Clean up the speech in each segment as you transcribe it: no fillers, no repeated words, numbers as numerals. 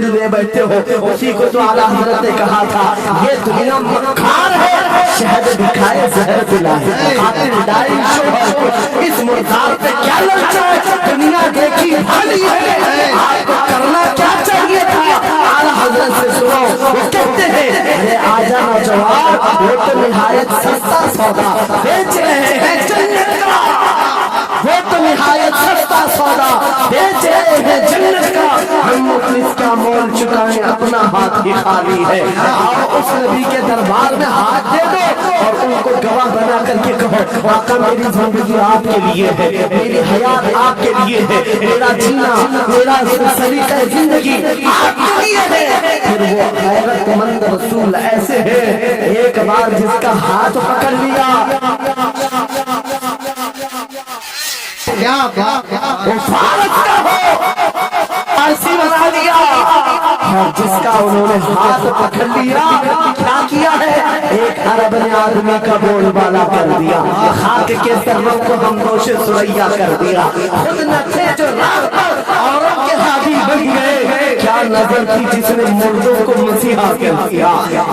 ले बैठे हो, उसी को तो आला हज़रत ने कहा था, ये दुनिया मक्खार है, शहद भी खाए जहर पिलाए, कातिल डाई शोहर, इस मुर्दार पे क्या ललचा है, दुनिया देखी भाली है, आपको करना क्या चाहिए था। आला हज़रत से सुनो, वो कहते हैं, अरे आजा नौजवान, वो तो निहायत सस्ता सौदा बेच रहे हैं जन्नत का, वो तो निहायत सस्ता सौदा बेच रहे हैं जन्नत का, हम मुखलिस का मोल चुकाएं, अपना हाथ ही खाली है। आओ उस नबी के दरबार में हाथ दे दो और उनको गवाह बना करके कहो, आका मेरी जिंदगी आपके लिए है, मेरी हयात आपके लिए है, मेरा जीना, मेरा सलीका जिंदगी आपके लिए है। फिर वो गैरतमंद रसूल ऐसे है, एक बार जिसका हाथ पकड़ लिया, क्या वो भारत का हो, फारसी बना दिया, और जिसका उन्होंने हाथ पकड़ लिया, क्या किया है, एक अरब ने आदमी का बोलबाला कर दिया, खाक के सर्वों को हम दोषे सुरैया कर दिया, खुद नचे जो राह पर औरों के हाथी बन गए, क्या नजर थी जिसने मुर्दों को मसीहा कर दिया।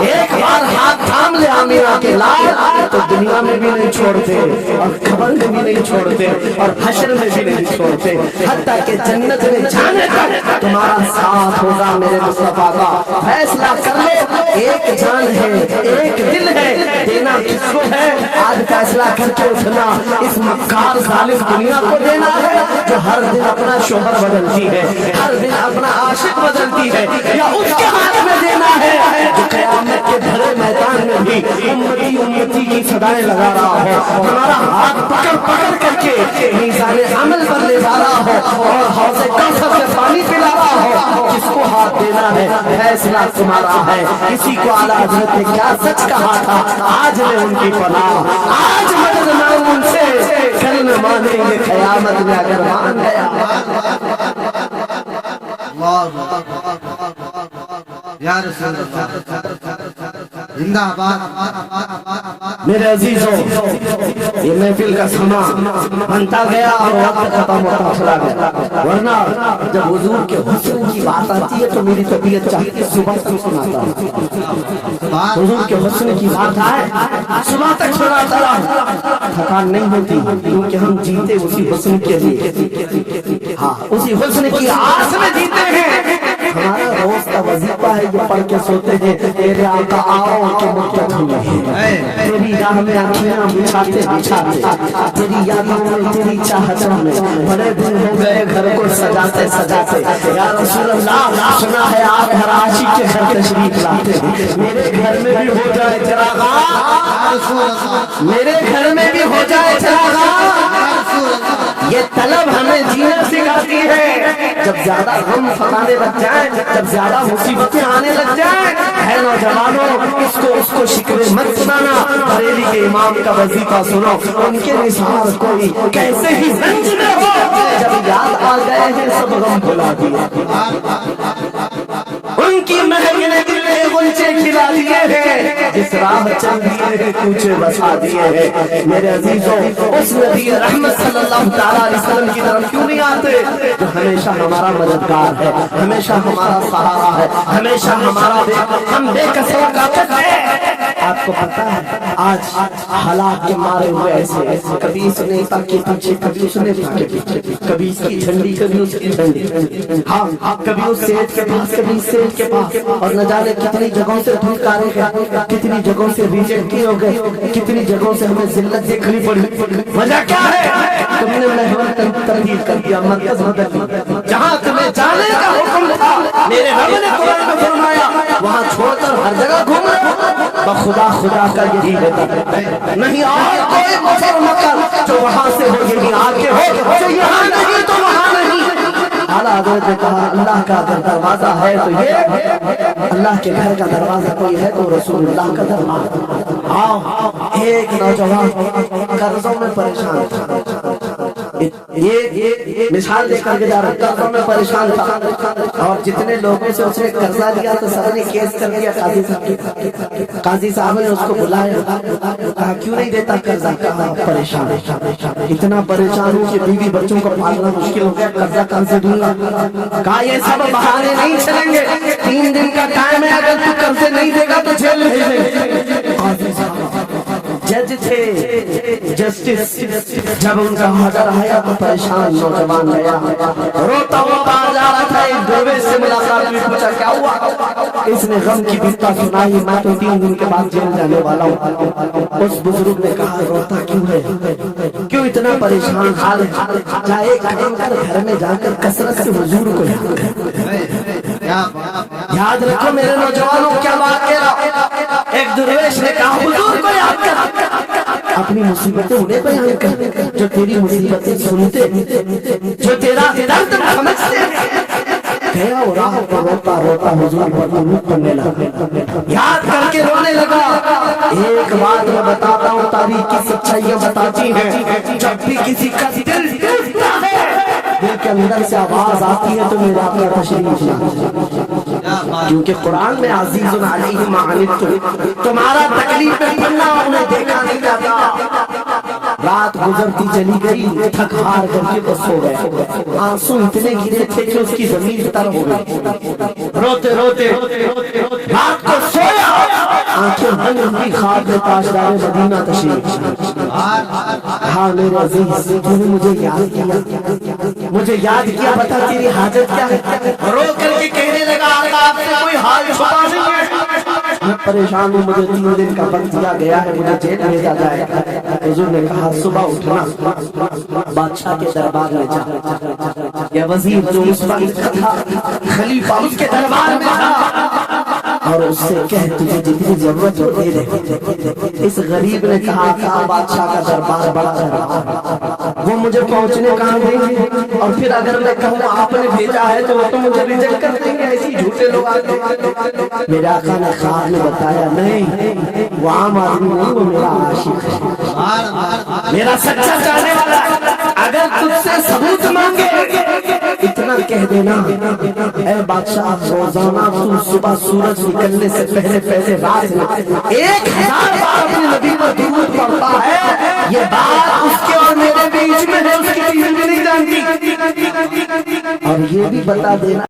एक बार हाथ थाम ले आमिना के लाल, तो दुनिया में भी नहीं छोड़ते और खबर में भी नहीं छोड़ते और हश्र में भी नहीं छोड़ते, हत्ता के जन्नत में जाने तक तुम्हारा साथ होगा मेरे मुस्तफा का। फैसला कर लो, एक जान है, एक दिल है, देना किसको है, आज फैसला करके उठना, इस मक्कार जालिम दुनिया को देना है जो हर दिन अपना शोहर बदलती है, हर दिन अपना आशिक बदलती है, या उसके हाथ में देना है जो क़यामत के भरे मैदान में भी उम्मती उम्मती की सदाएं लगा रहा हो, हमारा हाथ पकड़ पकड़ करके मीज़ान अमल पर ले जा रहा हो और हौज़े कौसर से पानी पिला रहा हो। किसको हाथ देना है, फैसला तुम्हारा है। किसी को आला हज़रत ने क्या सच कहा था, आज मैं उनकी पनाह, आज मदद मांग उनसे, कल न मानेंगे क़यामत में अगर मान गया। या रसूल अल्लाह जिंदाबाद। मेरे अजीजों, ये महफिल का समा बनता गया और वक्त खत्म होता चला गया, वरना जब हुजूर के हुस्न की बात आती है तो मेरी तबीयत चाहती है सुबह तक सुनाता हूँ। हुजूर के हुस्न की बात आए सुबह तक सुनाता रहा, थकान नहीं होती, क्योंकि हम जीते उसी हुस्न के लिए, हाँ उसी हुस्न की आस में जीते हैं। हमारा रोज का वजीफा है, ये पढ़ के सोते हैं, तेरे आका आओ के मुद्दत हुए हैं, तेरी राह में आँखियाँ बिछाते बिछाते, तेरी यादों में, तेरी चाहतों में, बड़े दिन हो गए घर को सजाते सजाते। या रसूल अल्लाह, सुना है आप हर आशिक के घर तशरीफ लाते हैं, मेरे घर में भी हो जाए चरागा, मेरे घर में भी हो जाए चरागा। ये तलब हमें जीना सिखाती है, जब ज्यादा गम सताने लग जाए, जब ज्यादा मुसीबतें आने लग जाए, है नौजवानों, इसको उसको शिकवे मत सुनाना, बरेली के इमाम का वजीफा सुनो, उनके निसार कोई कैसे ही रंज में हो, जब याद आ गए हैं सब गम भुला दिए, उनकी महंगी ने दिल में गुलचे खिला दिए हैं, जिस राह चल दिए हैं कूचे बसा दिए हैं। मेरे अजीजों, उस नबी रहमत सल्लल्लाहु अलैहि वसल्लम की तरफ क्यों नहीं आते जो हमेशा हमारा मददगार है, हमेशा हमारा सहारा है, हमेशा हमारा हम बेकसों का है। आपको पता है आज हालात के मारे हुए ऐसे, कभी इस नेता के पीछे, कभी उस नेता के पीछे, कभी इसकी झंडी, कभी उसकी झंडी, हाँ कभी उस सेठ के पास, कभी इस सेठ के पास, और न जाने कितनी जगहों से धुलकारे गए, कितनी जगहों से रिजेक्ट किए हो गए, कितनी जगहों से हमें जिल्लत देखनी पड़ी। वजह क्या है, तुमने महवर तब्दील कर दिया, मरकज बदल दिया, जहाँ तुम्हें जाने का हुक्म था मेरे रब ने कुरान में फरमाया, वहाँ छोड़कर हर जगह घूम रहे हो, खुदा खुदा का यही है, नहीं और कोई मसर मकर जो वहाँ से हो, यही आके हो, जो यहाँ नहीं तो वहाँ नहीं। आला हज़रत ने कहा, अल्लाह का अगर दरवाजा है तो ये, अल्लाह के घर का दरवाजा कोई है तो रसूलुल्लाह का दरवाजा। आओ, एक नौजवान कर्जों में परेशान था, یہ مثال دے کر کے جا رہا ہوں، قرضوں میں پریشان تھا اور جتنے لوگوں سے اس نے قرضہ لیا تو سب نے کیس کر دیا قاضی صاحب۔ قاضی صاحب نے اس کو بلایا، کہا کیوں نہیں دیتا قرضہ؟ کہا پریشان، اتنا پریشان ہوں کہ بیوی بچوں کو پالنا مشکل ہو گیا، قرضہ کہاں سے دوں گا؟ کہا یہ سب بہانے نہیں چلیں گے، 3 دن کا ٹائم ہے، اگر تو قرضے نہیں دے گا تو جیل بھیج دیں۔ قاضی صاحب جج تھے، جسٹس، جب ان کا حضر آیا تو پریشان نوجوان گیا، روتا ہوا باہر جا رہا تھا، ایک درویش سے ملاقات ہوئی، پوچھا کیا ہوا؟ اس نے غم کی بنتا سنائی، میں تو 3 دن کے بعد جیل جانے والا ہوں۔ اس بزرگ نے کہا روتا کیوں ہے، کیوں اتنا پریشان حال ہے؟ جا ایک کام کر، گھر میں جا کر کثرت سے حضور کو یاد کر۔ یاد رکھو میرے نوجوانوں، کیا بات کہہ رہا؟ ایک درویش نے کہا حضور کو یاد کر، اپنی مصیبتیں انہیں بیان کر جو تیری مصیبتیں سنتے، جو تیرا درد سمجھتے۔ گیا اور راہ پر روتا روتا حضور پر قنوت کرنے لگا، یاد کر کے رونے لگا۔ ایک بات میں بتاتا ہوں، تاریخ کی سچائیاں بتاتی ہیں، جب بھی کسی کا دل ٹوٹتا ہے، دل کے اندر سے آواز آتی ہے تو میرا اپنا تشریف لا، کیونکہ قرآن میں عزیز علیہ ما عنتم، تمہارا تکلیف میں پڑنا انہیں دیکھا نہیں جاتا۔ رات گزرتی چلی گئی، تھک ہار کر کے بس ہو گئے، آنسو اتنے گرے تھے کہ اس کی زمین تر ہو گئی، روتے روتے رات کو سویا، آنکھیں بند ہوئی، خواب میں تاجدار مدینہ تشریف۔ ہاں میرے عزیز، تو نے مجھے یاد کیا، مجھے یاد کیا، بتا تیری حاجت کیا ہے؟ رو کر کے کہنے لگا آقا آپ سے کوئی حال چھپا نہیں ہے، میں پریشان ہوں، مجھے 3 دن کا وقت دیا گیا ہے، مجھے جیل بھیجا جائے۔ حضور نے کہا صبح اٹھنا، بادشاہ کے دربار میں جا، یا وزیر جو اس وقت تھا، خلیفہ اس کے دربار میں تھا، اور اس سے کہہ تجھے جتنی ضرورت ہو دے دے۔ اس غریب نے کہا بادشاہ کا دربار بڑا ہے، وہ مجھے پہنچنے کہاں دیں گے، اور پھر اگر میں کہوں آپ نے بھیجا ہے تو وہ تو مجھے ریجیکٹ کر دیں گے، ایسی جھوٹے لوگ آتے ہیں۔ میرے آقا نے خواب میں بتایا نہیں، وہ عام آدمی نہیں، وہ میرا عاشق ہے، میرا سچا چاہنے والا ہے، اگر تجھ سے ثبوت مانگے اتنا کہہ دینا، اے بادشاہ روزانہ تو صبح سورج نکلنے سے پہلے پہلے رات میں 1000 بار اپنے نبی پر درود پڑھتا ہے، یہ بات اس کے اور میرے بیچ میں ہے، اس کی بیوی بھی نہیں جانتی، اور یہ بھی بتا دینا